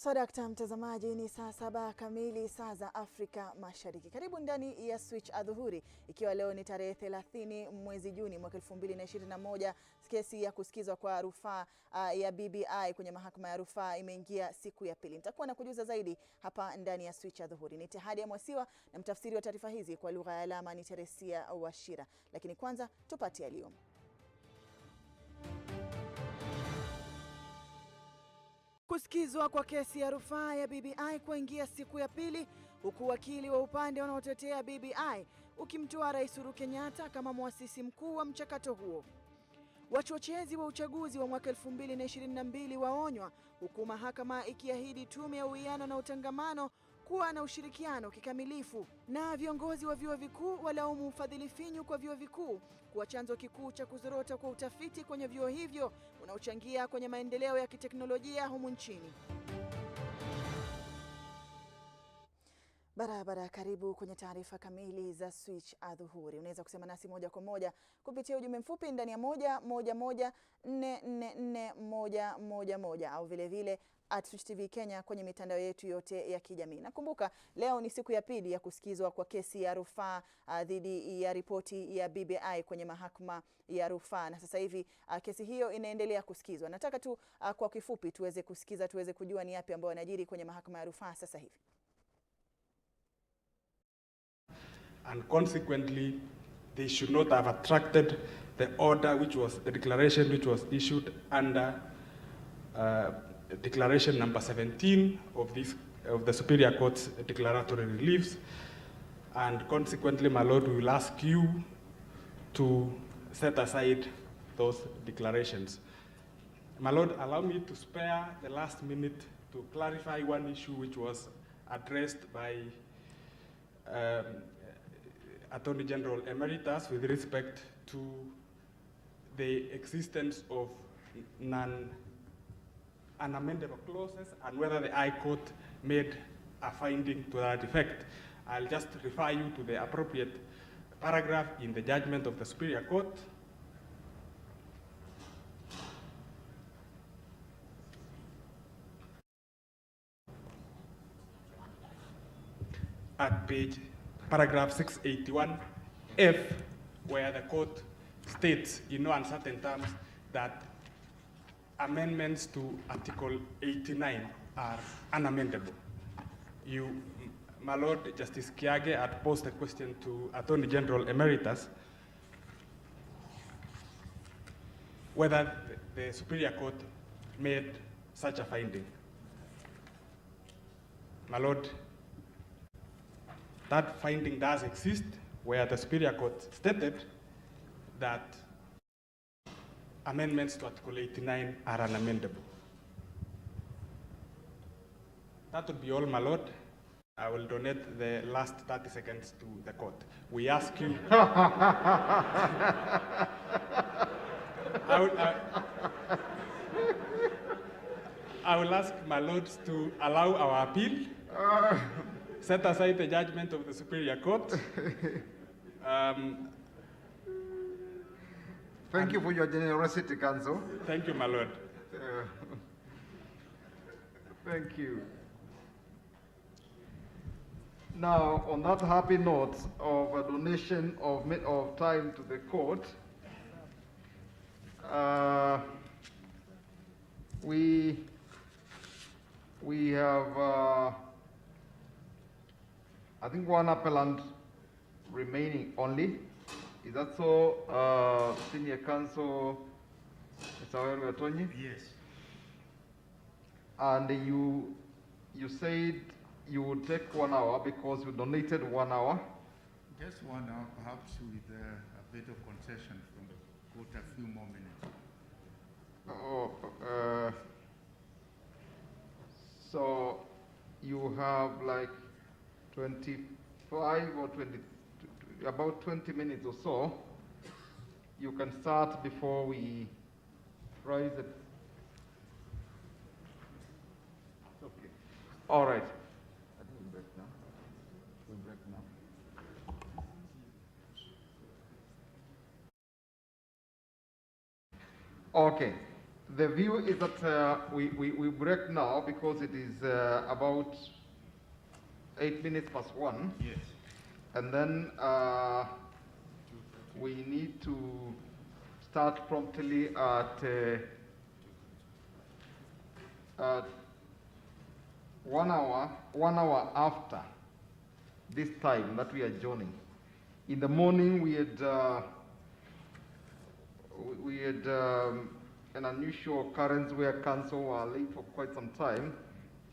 Dakta mtazamaji, ni saa 7 kamili saa za Afrika Mashariki. Karibu ndani ya Switch Adhuhuri, ikiwa leo ni tarehe 30 mwezi Juni mwaka 2021. Kesi ya kusikizwa kwa rufaa ya BBI kwenye mahakama ya rufaa imeingia siku ya pili. Nitakuwa na kujuza zaidi hapa ndani ya Switch Adhuhuri. Ni Tehadi ya Mwasiwa na mtafsiri wa taarifa hizi kwa lugha ya alama ni Teresia Washira. Lakini kwanza tupate yaliyo. Kusikizwa kwa kesi ya rufaa ya BBI kuingia siku ya pili, huku wakili wa upande wanaotetea BBI ukimtoa Rais Uhuru Kenyatta kama muasisi mkuu wa mchakato huo. Wachochezi wa uchaguzi wa mwaka 2022 waonywa, huku mahakama ikiahidi tume ya uwiano na utangamano kuwa na ushirikiano kikamilifu. Na viongozi wa vyuo vikuu walaumu ufadhili finyu kwa vyuo vikuu kuwa chanzo kikuu cha kuzorota kwa utafiti kwenye vyuo hivyo unaochangia kwenye maendeleo ya kiteknolojia humu nchini. Barabara, karibu kwenye taarifa kamili za Switch Adhuhuri. Unaweza kusema nasi moja kwa moja kupitia ujumbe mfupi ndani ya 111444111 au vile vile @Switch TV Kenya kwenye mitandao yetu yote ya kijamii. Nakumbuka leo ni siku ya pili ya kusikizwa kwa kesi ya rufaa dhidi ya ripoti ya BBI kwenye mahakama ya rufaa, na sasa hivi kesi hiyo inaendelea kusikizwa. Nataka tu kwa kifupi tuweze kujua ni yapi ambayo yanajiri kwenye mahakama ya rufaa sasa hivi. And consequently, they should not have attracted the order the declaration which was issued under declaration number 17 of the Superior Court's declaratory reliefs. And consequently, my Lord, we will ask you to set aside those declarations. My Lord, allow me to spare the last minute to clarify one issue which was addressed by Attorney General Emeritus with respect to the existence of unamendable clauses and whether the High Court made a finding to that effect. I'll just refer you to the appropriate paragraph in the judgment of the Superior Court. At paragraph 681F, where the court states in no uncertain terms that amendments to Article 89 are unamendable. My Lord, Justice Kiage had posed a question to Attorney General Emeritus whether the Superior Court made such a finding. My Lord, that finding does exist, where the Superior Court stated that amendments to Article 89 are unamendable. That would be all, my Lord. I will donate the last 30 seconds to the court. We ask you... I will ask my lords to allow our appeal, set aside the judgment of the Superior Court. Thank you for your generosity, Counsel. Thank you, my Lord. Thank you. Now, on that happy note of a donation of time to the court, we have, I think, one appellant remaining only. Is that so, Senior Counsel Mr. Atonyi? Yes. And you said you would take 1 hour because you donated 1 hour. Just 1 hour, perhaps with a bit of concession from the court, a few more minutes. So you have like 25 or 20, about 20 minutes or so. You can start before we rise it. Okay. All right. I think we'll break now. We'll break now. Okay. The view is that we break now because it is about 8 minutes past 1. Yes. And then we need to start promptly at 1 hour after this time that we are joining. In the morning we had an unusual occurrence where council were late for quite some time.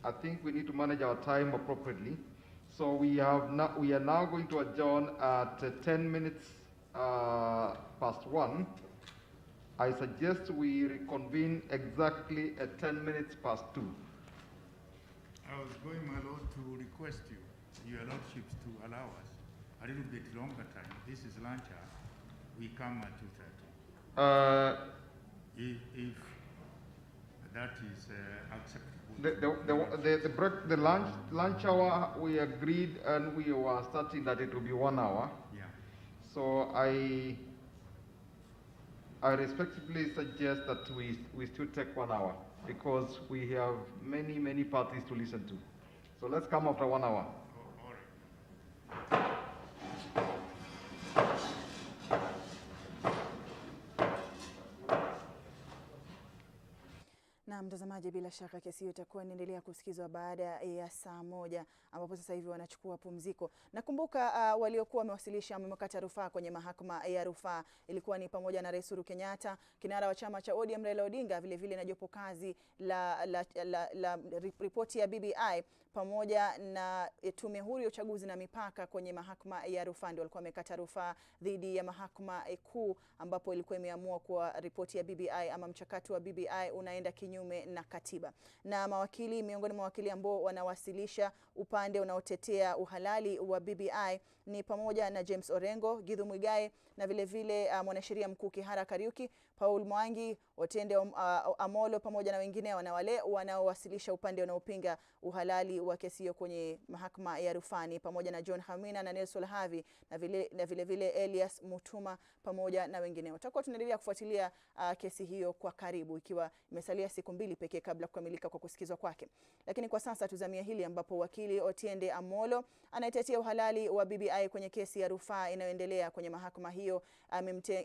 I think we need to manage our time appropriately. So we are now going to adjourn at 10 minutes past 1. I suggest we reconvene exactly at 10 minutes past 2. I was going, my lord, to request your lordships to allow us a little bit longer time. This is lunch hour. We come at 2:30. If that is acceptable. The lunch hour, we agreed and we were starting that it will be 1 hour. Yeah. So I respectfully suggest that we still take 1 hour because we have many parties to listen to. So let's come after 1 hour. All right. Na mtazamaji, bila shaka kesi hiyo itakuwa inaendelea kusikizwa baada ya saa 1 ambapo sasa hivi wanachukua pumziko. Nakumbuka waliokuwa wamewasilisha wamekata rufaa kwenye mahakama ya rufaa ilikuwa ni pamoja na Rais Uhuru Kenyatta, kinara wa chama cha ODM Raila Odinga, vile vile na jopo kazi la ripoti ya BBI pamoja na tume huru ya uchaguzi na mipaka kwenye mahakama ya rufaa ndio walikuwa wamekata rufaa dhidi ya mahakama kuu ambapo ilikuwa imeamua kwa ripoti ya BBI ama mchakato wa BBI unaenda kinyume na katiba. Na mawakili, miongoni mwa wakili ambao wanawasilisha upande unaotetea uhalali wa BBI ni pamoja na James Orengo, Githu Muigai na vile vile mwanasheria mkuu Kihara Kariuki, Paul Mwangi, Otende Amolo pamoja na wengine wale wanaowasilisha upande unaopinga uhalali wa kesi hiyo kwenye mahakama ya rufaa pamoja na John Hamina na Nelson Havi na vile vile Elias Mutuma pamoja na wengine. Tutakuwa tunaendelea kufuatilia kesi hiyo kwa karibu ikiwa imesalia siku 2 pekee kabla kukamilika kwa kusikizwa kwake. Lakini kwa sasa tuzamia hili ambapo wakili Otende Amolo anayetetea uhalali wa BBI kwenye kesi ya rufaa inayoendelea kwenye mahakama hiyo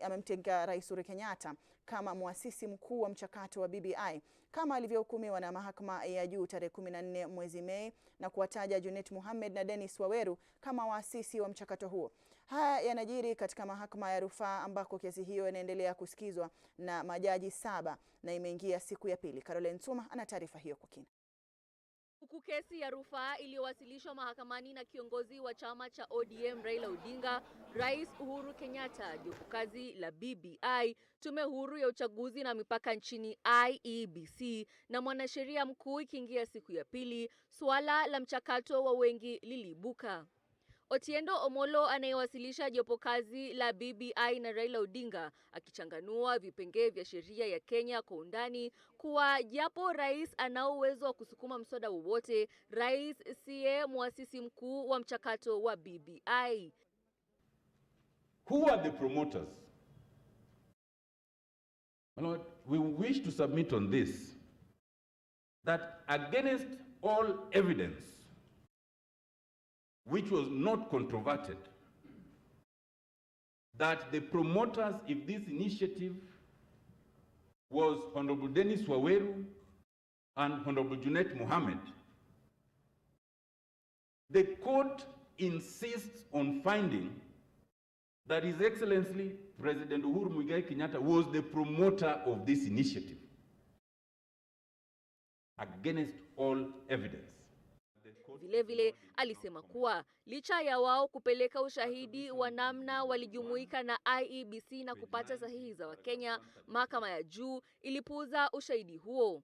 amemtenga Rais Uhuru Kenyatta kama muasisi mkuu wa mchakato wa BBI kama alivyohukumiwa na mahakama ya juu tarehe 14 mwezi Mei na kuwataja Junet Mohamed na Dennis Waweru kama waasisi wa mchakato huo. Haya yanajiri katika mahakama ya rufaa ambako kesi hiyo inaendelea kusikizwa na majaji 7 na imeingia siku ya pili. Caroline Tsuma ana taarifa hiyo kwa kina. Huku kesi ya rufaa iliyowasilishwa mahakamani na kiongozi wa chama cha ODM Raila Odinga, Rais Uhuru Kenyatta, jopo kazi la BBI, tume huru ya uchaguzi na mipaka nchini IEBC na mwanasheria mkuu ikiingia siku ya pili, suala la mchakato wa wengi liliibuka. Otiendo Omolo anayewasilisha jopo kazi la BBI na Raila Odinga akichanganua vipengee vya sheria ya Kenya kwa undani kuwa japo rais ana uwezo wa kusukuma mswada wowote, rais siye muasisi mkuu wa mchakato wa BBI. Who are the promoters? Lord, we wish to submit on this that against all evidence which was not controverted, that the promoters of this initiative was Honorable Dennis Waweru and Honorable Junet Mohamed. The court insists on finding that His Excellency President Uhuru Muigai Kenyatta was the promoter of this initiative against all evidence. Vile vile alisema kuwa licha ya wao kupeleka ushahidi wa namna walijumuika na IEBC na kupata sahihi za Wakenya, mahakama ya juu ilipuuza ushahidi huo.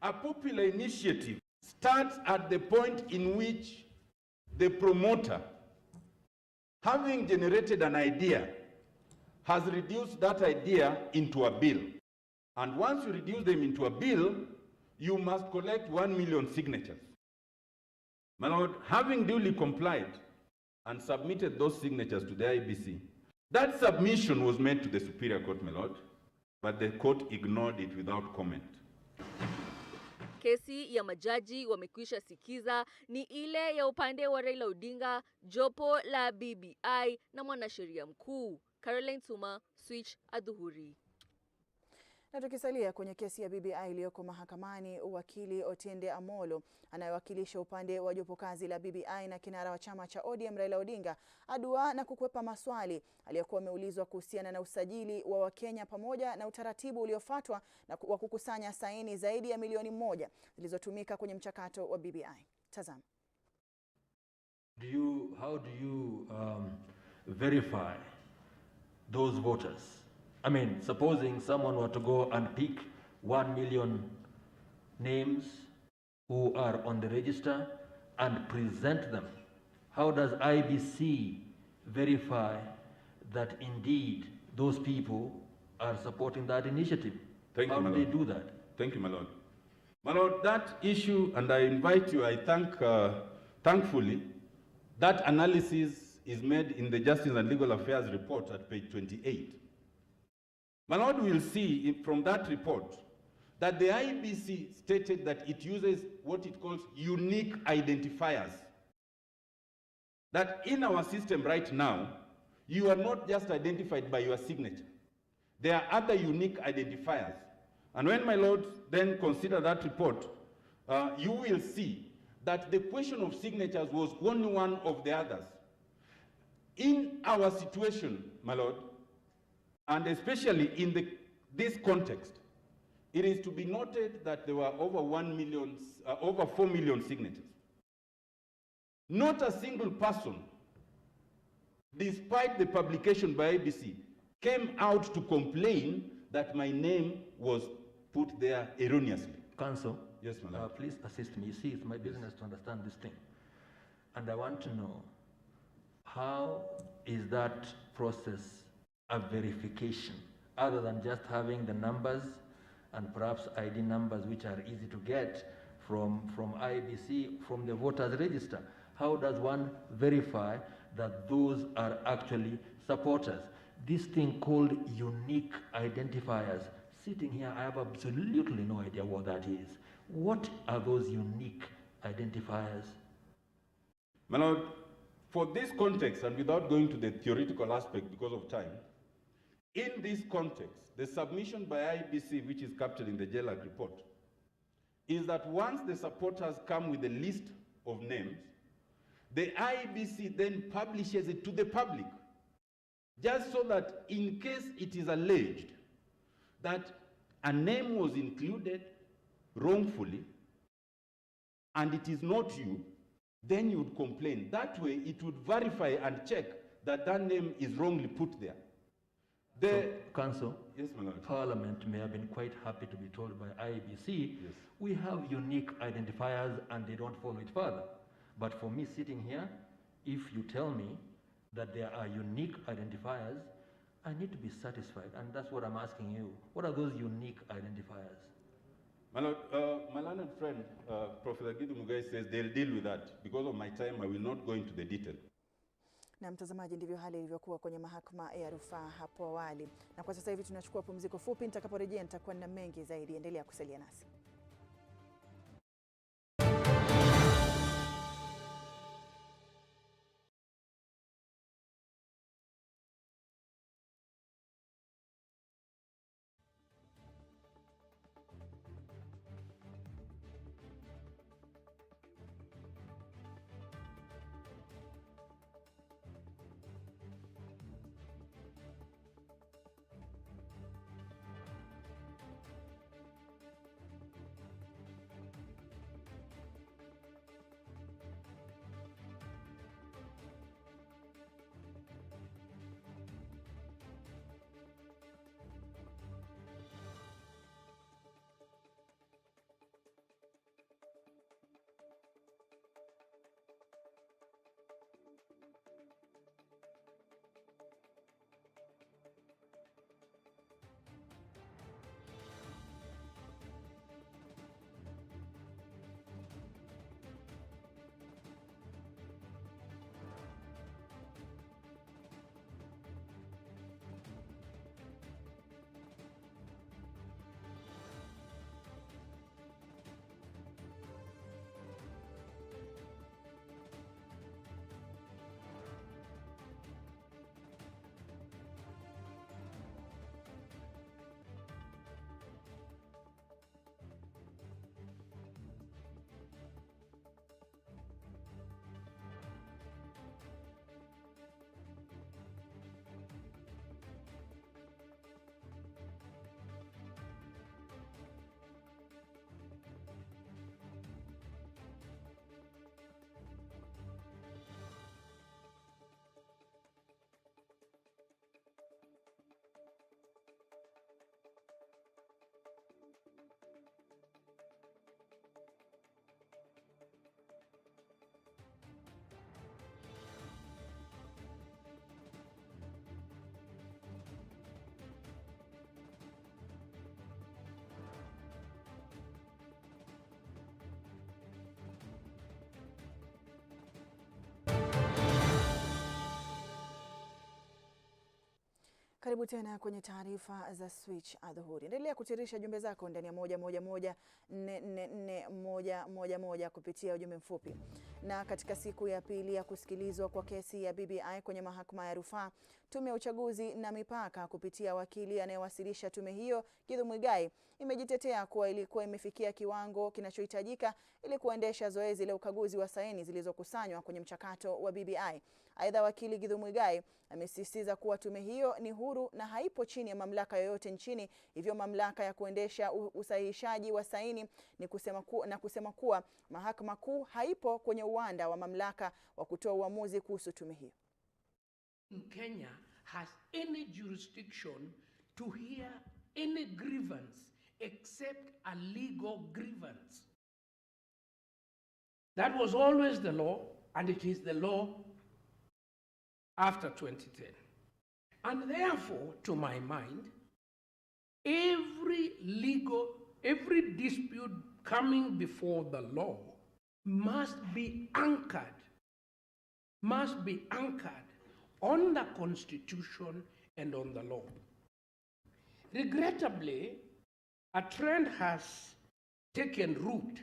A popular initiative starts at the point in which the promoter, having generated an idea, has reduced that idea into a bill. And once you reduce them into a bill, you must collect 1 million signatures. My Lord, having duly complied and submitted those signatures to the IEBC, that submission was made to the Superior Court, my Lord. but the court ignored it without comment. Kesi ya majaji wamekwisha sikiza ni ile ya upande wa Raila Odinga, jopo la BBI na mwanasheria mkuu. Caroline Tuma, Switch, Adhuhuri. Na tukisalia kwenye kesi ya BBI iliyoko mahakamani, wakili Otiende Amolo anayewakilisha upande wa jopo kazi la BBI na kinara wa chama cha ODM Raila Odinga adua na kukwepa maswali aliyokuwa ameulizwa kuhusiana na usajili wa Wakenya pamoja na utaratibu uliofuatwa na wa kukusanya saini zaidi ya milioni 1 zilizotumika kwenye mchakato wa BBI. Tazama. How do you verify those voters? I mean, supposing someone were to go and pick 1 million names who are on the register and present them, how does IEBC verify that indeed those people are supporting that initiative? How do they do that? Thank you, my lord. My lord, that issue, and I invite you, I thankfully, that analysis is made in the Justice and Legal Affairs report at page 28. My lord, will see from that report that the IEBC stated that it uses what it calls unique identifiers. That in our system right now, you are not just identified by your signature. There are other unique identifiers. And when my lord then consider that report, you will see that the question of signatures was only one of the others. In our situation, my lord, and especially in this context, it is to be noted that there were over 4 million signatures. Not a single person, despite the publication by IEBC, came out to complain that my name was put there erroneously. Counsel, yes, my lord. Please assist me. You see, it's my business to understand this thing. And I want to know, how is that process a verification, other than just having the numbers and perhaps ID numbers which are easy to get from IEBC, from the voters register? How does one verify that those are actually supporters? This thing called unique identifiers, sitting here, I have absolutely no idea what that is. What are those unique identifiers? My lord, for this context, and without going to the theoretical aspect because of time, in this context, the submission by IEBC, which is captured in the JLAC report, is that once the supporters come with a list of names, the IEBC then publishes it to the public, just so that in case it is alleged that a name was included wrongfully and it is not you, then you would complain. That way, it would verify and check that that name is wrongly put there. Counsel, yes, my lord. Parliament may have been quite happy to be told by IEBC, yes, we have unique identifiers and they don't follow it further. But for me sitting here, if you tell me that there are unique identifiers, I need to be satisfied, and that's what I'm asking you. What are those unique identifiers? My lord, my learned friend, Professor Gidu Mugai, says they'll deal with that. Because of my time, I will not go into the detail. Na mtazamaji, ndivyo hali ilivyokuwa kwenye mahakama ya rufaa hapo awali. Na kwa sasa hivi tunachukua pumziko fupi, nitakaporejea nitakuwa na mengi zaidi. Endelea kusalia nasi. Karibu tena kwenye taarifa za Switch Adhuhuri. Endelea kutirisha jumbe zako ndani ya 111444111 kupitia ujumbe mfupi. Na katika siku ya pili ya kusikilizwa kwa kesi ya BBI kwenye mahakama ya rufaa, Tume ya Uchaguzi na Mipaka kupitia wakili anayewasilisha tume hiyo, Githu imejitetea kuwa ilikuwa imefikia kiwango kinachohitajika ili kuendesha zoezi la ukaguzi wa saini zilizokusanywa kwenye mchakato wa BBI. Aidha, wakili Githu amesisitiza kuwa tume hiyo ni huru na haipo chini ya mamlaka yoyote nchini, hivyo mamlaka ya kuendesha usahihishaji wa saini ni kusema kuwa mahakama kuu haipo kwenye uwanda wa mamlaka wa kutoa uamuzi kuhusu tume hiyo. Kenya has any jurisdiction to hear any grievance except a legal grievance. That was always the law, and it is the law after 2010. And therefore, to my mind, every dispute coming before the law must be anchored on the Constitution and on the law. Regrettably, a trend has taken root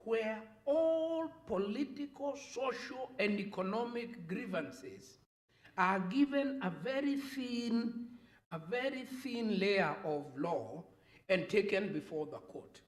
where all political, social, and economic grievances are given a very thin layer of law and taken before the court.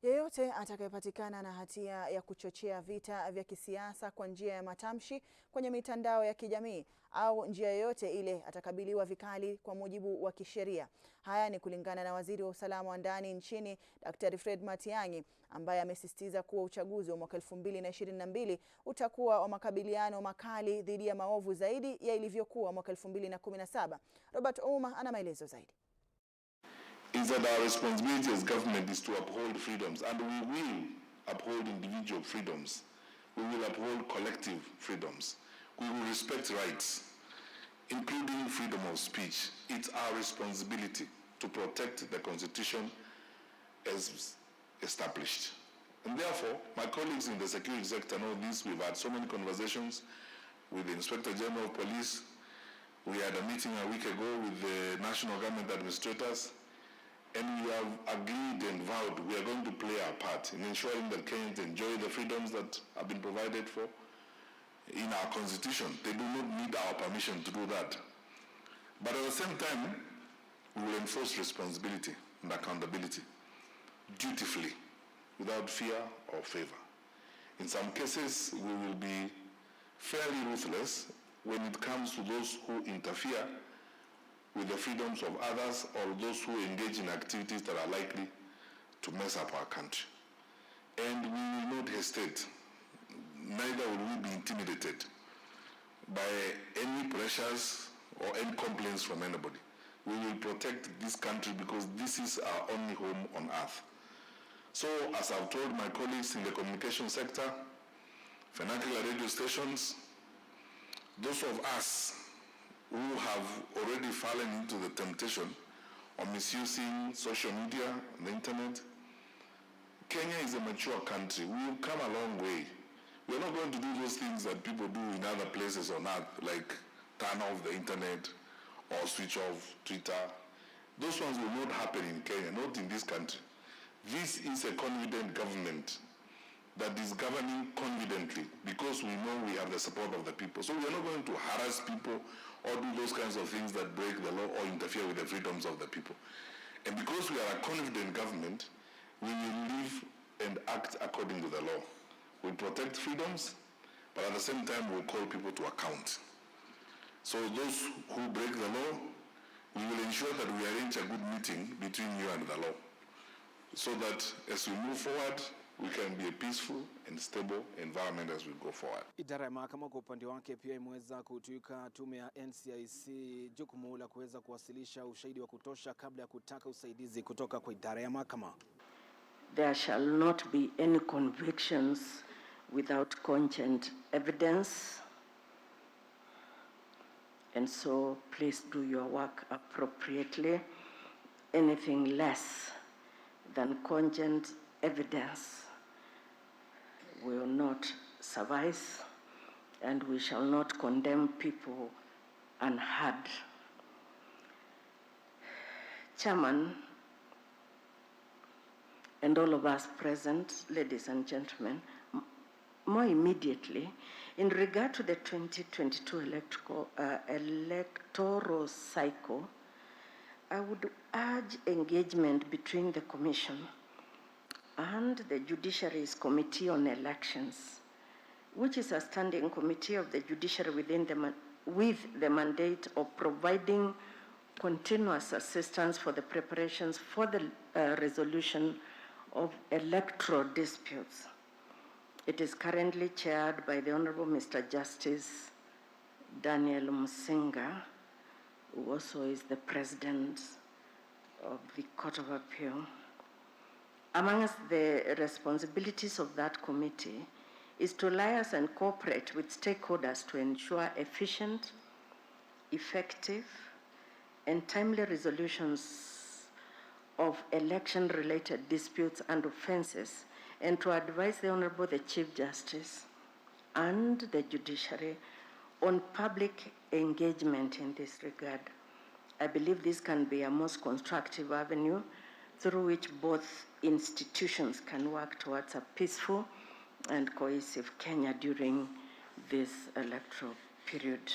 Yeyote atakayepatikana na hatia ya kuchochea vita vya kisiasa kwa njia ya matamshi kwenye mitandao ya kijamii au njia yoyote ile atakabiliwa vikali kwa mujibu wa kisheria. Haya ni kulingana na Waziri wa Usalama wa Ndani nchini, Dr. Fred Matiang'i, ambaye amesisitiza kuwa uchaguzi wa mwaka 2022 utakuwa wa makabiliano makali dhidi ya maovu zaidi ya ilivyokuwa mwaka 2017. Robert Ouma ana maelezo zaidi. Is that our responsibility as government is to uphold freedoms, and we will uphold individual freedoms. We will uphold collective freedoms. We will respect rights, including freedom of speech. It's our responsibility to protect the Constitution as established. And therefore, my colleagues in the security sector know this. We've had so many conversations with the Inspector General of Police. We had a meeting a week ago with the National Government Administrators. And we have agreed and vowed we are going to play our part in ensuring that Kenyans enjoy the freedoms that have been provided for in our Constitution. They do not need our permission to do that. But at the same time, we will enforce responsibility and accountability dutifully, without fear or favor. In some cases, we will be fairly ruthless when it comes to those who interfere with the freedoms of others or those who engage in activities that are likely to mess up our country. And we will not hesitate, neither will we be intimidated by any pressures or any complaints from anybody. We will protect this country because this is our only home on earth. So, as I've told my colleagues in the communication sector, vernacular radio stations, those of us who have already fallen into the temptation of misusing social media and the internet. Kenya is a mature country. We will come a long way. We're not going to do those things that people do in other places on earth, like turn off the internet or switch off Twitter. Those ones will not happen in Kenya, not in this country. This is a confident government that is governing confidently because we know we have the support of the people. So we are not going to harass people or do those kinds of things that break the law or interfere with the freedoms of the people. And because we are a confident government, we will live and act according to the law. We'll protect freedoms, but at the same time we'll call people to account. So those who break the law, we will ensure that we arrange a good meeting between you and the law, so that as we move forward, we can be a peaceful and stable environment as we go forward. Idara ya mahakama kwa upande wake pia imeweza kutuika tume ya NCIC jukumu la kuweza kuwasilisha ushahidi wa kutosha kabla ya kutaka usaidizi kutoka kwa idara ya mahakama. There shall not be any convictions without cogent evidence. And so please do your work appropriately. Anything less than cogent evidence will not suffice, and we shall not condemn people unheard. Chairman, and all of us present, ladies and gentlemen, more immediately, in regard to the 2022 electoral cycle, I would urge engagement between the Commission and the Judiciary's Committee on Elections, which is a standing committee of the Judiciary with the mandate of providing continuous assistance for the preparations for the resolution of electoral disputes. It is currently chaired by the Honorable Mr. Justice Daniel Musinga, who also is the President of the Court of Appeal. Amongst the responsibilities of that committee is to liaise and cooperate with stakeholders to ensure efficient, effective, and timely resolutions of election-related disputes and offenses, and to advise the Honorable the Chief Justice and the Judiciary on public engagement in this regard. I believe this can be a most constructive avenue through which both institutions can work towards a peaceful and cohesive Kenya during this electoral period.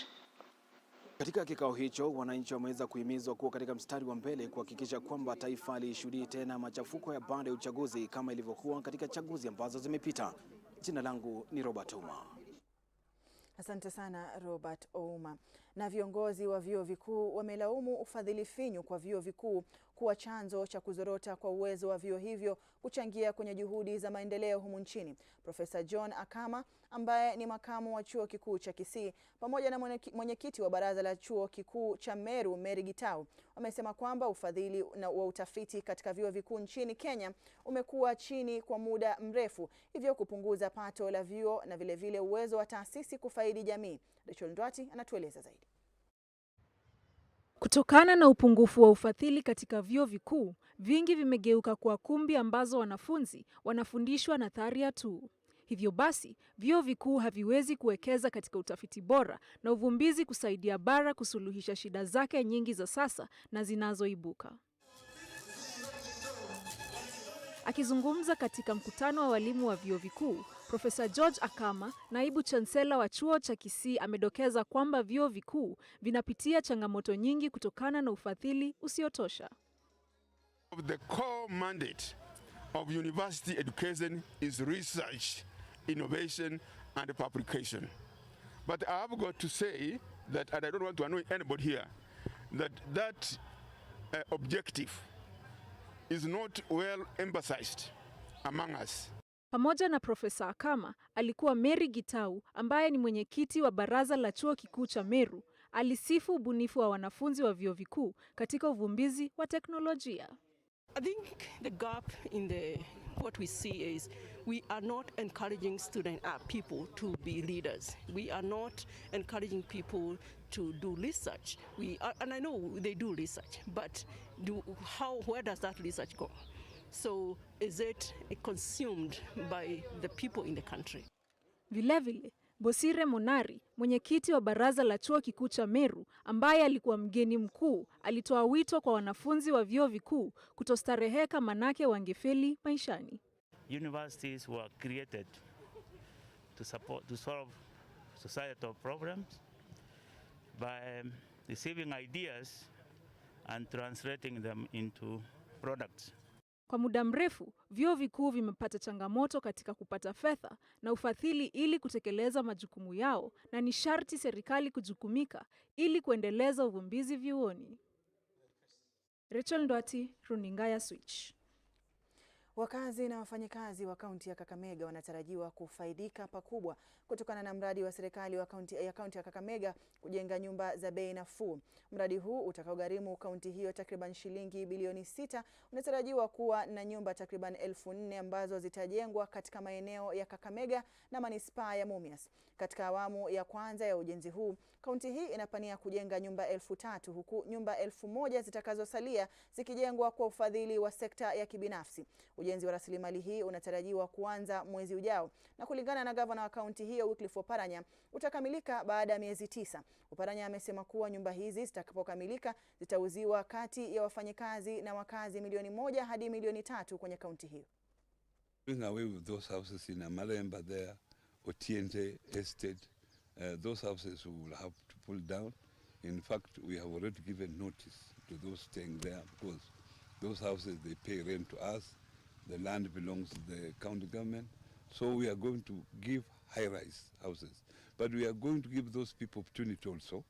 Katika kikao hicho, wananchi wameweza kuhimizwa kuwa katika mstari wa mbele kuhakikisha kwamba taifa lishuhudie tena machafuko ya baada ya uchaguzi kama ilivyokuwa katika chaguzi ambazo zimepita. Jina langu ni Robert Ouma. Asante sana Robert Ouma. Na viongozi wa vyuo vikuu wamelaumu ufadhili finyu kwa vyuo vikuu kuwa chanzo cha kuzorota kwa uwezo wa vyuo hivyo kuchangia kwenye juhudi za maendeleo humu nchini. Profesa John Akama, ambaye ni makamu wa chuo kikuu cha Kesi, pamoja na mwenyekiti wa baraza la chuo kikuu cha Meru, Mary Gitau, wamesema kwamba ufadhili wa utafiti katika vyuo vikuu nchini Kenya umekuwa chini kwa muda mrefu, hivyo kupunguza pato la vyuo na vile uwezo wa taasisi kufaidi jamii. Rachel Ndwati anatueleza zaidi. Kutokana na upungufu wa ufadhili katika vyuo vikuu, vingi vimegeuka kuwa kumbi ambazo wanafunzi wanafundishwa nadharia tu. Hivyo basi, vyuo vikuu haviwezi kuwekeza katika utafiti bora na uvumbuzi kusaidia bara kusuluhisha shida zake nyingi za sasa na zinazoibuka. Akizungumza katika mkutano wa walimu wa vyuo vikuu, Profesa George Akama, naibu chansela wa chuo cha Kesi, amedokeza kwamba vyuo vikuu vinapitia changamoto nyingi kutokana na ufadhili usiotosha. The core mandate of university education is research, innovation and publication. But I have got to say that, and I don't want to annoy anybody here, that objective is not well emphasized among us. Pamoja na Profesa Akama, alikuwa Mary Gitau, ambaye ni mwenyekiti wa baraza la chuo kikuu cha Meru, alisifu ubunifu wa wanafunzi wa vyuo vikuu katika uvumbuzi wa teknolojia. I think the gap in what we see is we are not encouraging people to be leaders. We are not encouraging people to do research. And I know they do research, but where does that research go? So is it consumed by the people in the country? Vilevile, Bosire Monari, mwenyekiti wa baraza la chuo kikuu cha Meru, ambaye alikuwa mgeni mkuu, alitoa wito kwa wanafunzi wa vyuo vikuu kutostareheka manake wangefeli maishani. Universities were created to solve societal problems by receiving ideas and translating them into products. Kwa muda mrefu, vyuo vikuu vimepata changamoto katika kupata fedha na ufadhili ili kutekeleza majukumu yao, na ni sharti serikali kujukumika ili kuendeleza uvumbuzi vyuoni. Rachel Ndwati, runinga ya Switch. Wakazi na wafanyikazi wa kaunti ya Kakamega wanatarajiwa kufaidika pakubwa kutokana na mradi wa serikali wa kaunti ya Kakamega kujenga nyumba za bei nafuu. Mradi huu utakaogharimu kaunti hiyo takriban shilingi bilioni 6 unatarajiwa kuwa na nyumba takriban 4,000 ambazo zitajengwa katika maeneo ya Kakamega na manispaa ya Mumias. Katika awamu ya kwanza ya ujenzi huu, kaunti hii inapania kujenga nyumba 3,000 huku nyumba 1,000 zitakazosalia zikijengwa kwa ufadhili wa sekta ya kibinafsi. Ujenzi wa rasilimali hii unatarajiwa kuanza mwezi ujao, na kulingana na gavana wa kaunti hiyo Wycliffe Oparanya utakamilika baada ya miezi 9. Oparanya amesema kuwa nyumba hizi zitakapokamilika zitauziwa kati ya wafanyikazi na wakazi milioni 1 hadi milioni 3 kwenye kaunti hiyo. Doing away with those houses in Amalemba there, Otiente Estate, those houses we will have to pull down. In fact, we have already given notice to those staying there because those houses, they pay rent to us. The land belongs to the county government. So we are going to give high-rise houses. But we are going to give those people opportunity also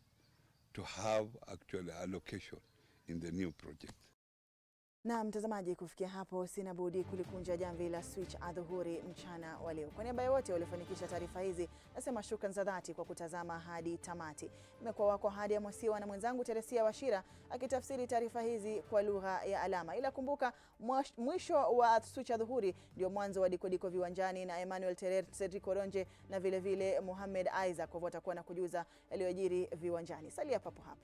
to have actually allocation in the new project. Na mtazamaji, kufikia hapo sina budi kulikunja jamvi la Switch Adhuhuri mchana wa leo. Kwa niaba ya wote waliofanikisha taarifa hizi, nasema shukrani za dhati kwa kutazama hadi tamati. Nimekuwa wako hadi ya Mwasiwa na mwenzangu Teresia Washira akitafsiri taarifa hizi kwa lugha ya alama. Ila kumbuka, mwisho wa Switch Adhuhuri ndio mwanzo wa Diko Viwanjani na Emmanuel Terer, Cedric Koronje na vile vile Mohamed Isaac watakuwa na kujuza yaliyojiri viwanjani. Salia papo hapo.